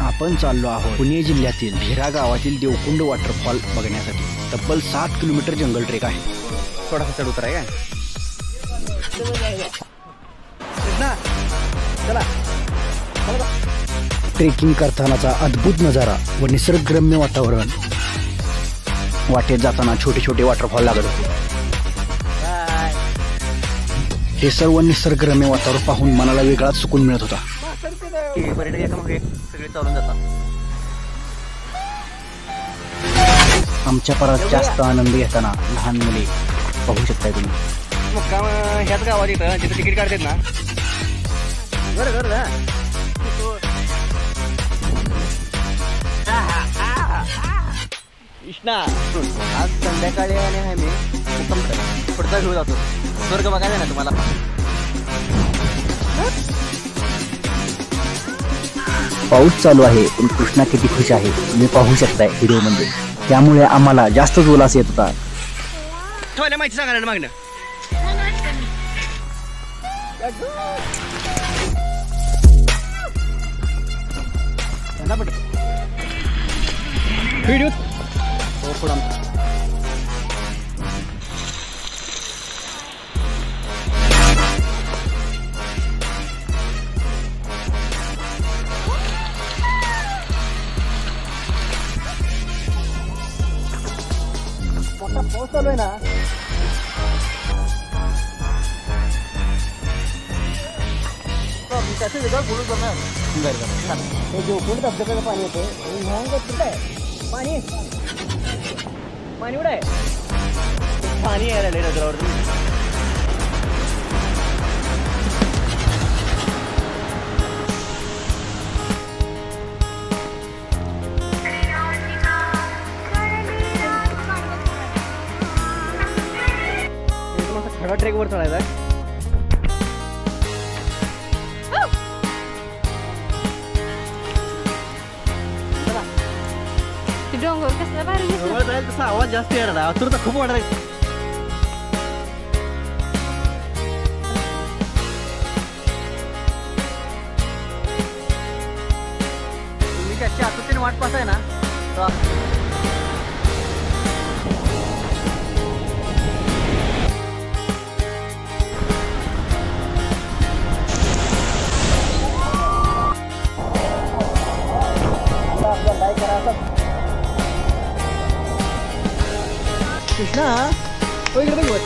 आपण चाललो आहोत पुणे जिल्ह्यातील भेरा गावातील देवकुंड वॉटरफॉल बघण्यासाठी. तब्बल 7 किलोमीटर जंगल ट्रेक आहे. थोडासा चढ उतर आहे का. ट्रेकिंग करतानाचा अद्भुत नजारा व निसर्गरम्य वातावरण. वाटेत जाताना छोटे छोटे वॉटरफॉल लागत होते. हे सर्व निसर्गरम्य वातावरण पाहून मनाला वेगळाच सुकून मिळत होता. पर्यटक एकामागे सगळे चालून जातात. आमच्या परत जास्त आनंद घेताना लहान मुले पाहू शकताय तुम्ही. मुक्काम ह्याच गावात येतं जिथे तिकीट काढतात ना. बरं कृष्णा आज संध्याकाळी आणि आम्ही पुढचा घेऊ जातो. स्वर्ग बघायला ना तुम्हाला. पाऊस चालू आहे पण कृष्णा किती खुश आहे तुम्ही पाहू शकताय व्हिडिओ मध्ये. त्यामुळे आम्हाला जास्त उल्हास येत होता. माहिती सांगा ना मागणं. व्हिडिओ पाऊस चालू आहे ना. त्याचं वेगळं बोलून बघणार. हे जो कोण धबधब्याचं पाणी येतं कुठं आहे. पाणी कुठं आहे. पाणी यायला लागले नजरावर. खडा ट्रेक वर चढायचा आहे. डोंगर कसला भारी जाईल तसा आवाज जास्त येणार. आतुरता खूप वाढत आहे. तुम्ही त्याची आतुरतेने वाट पाहताय ना. कृष्णा इकडे बघ.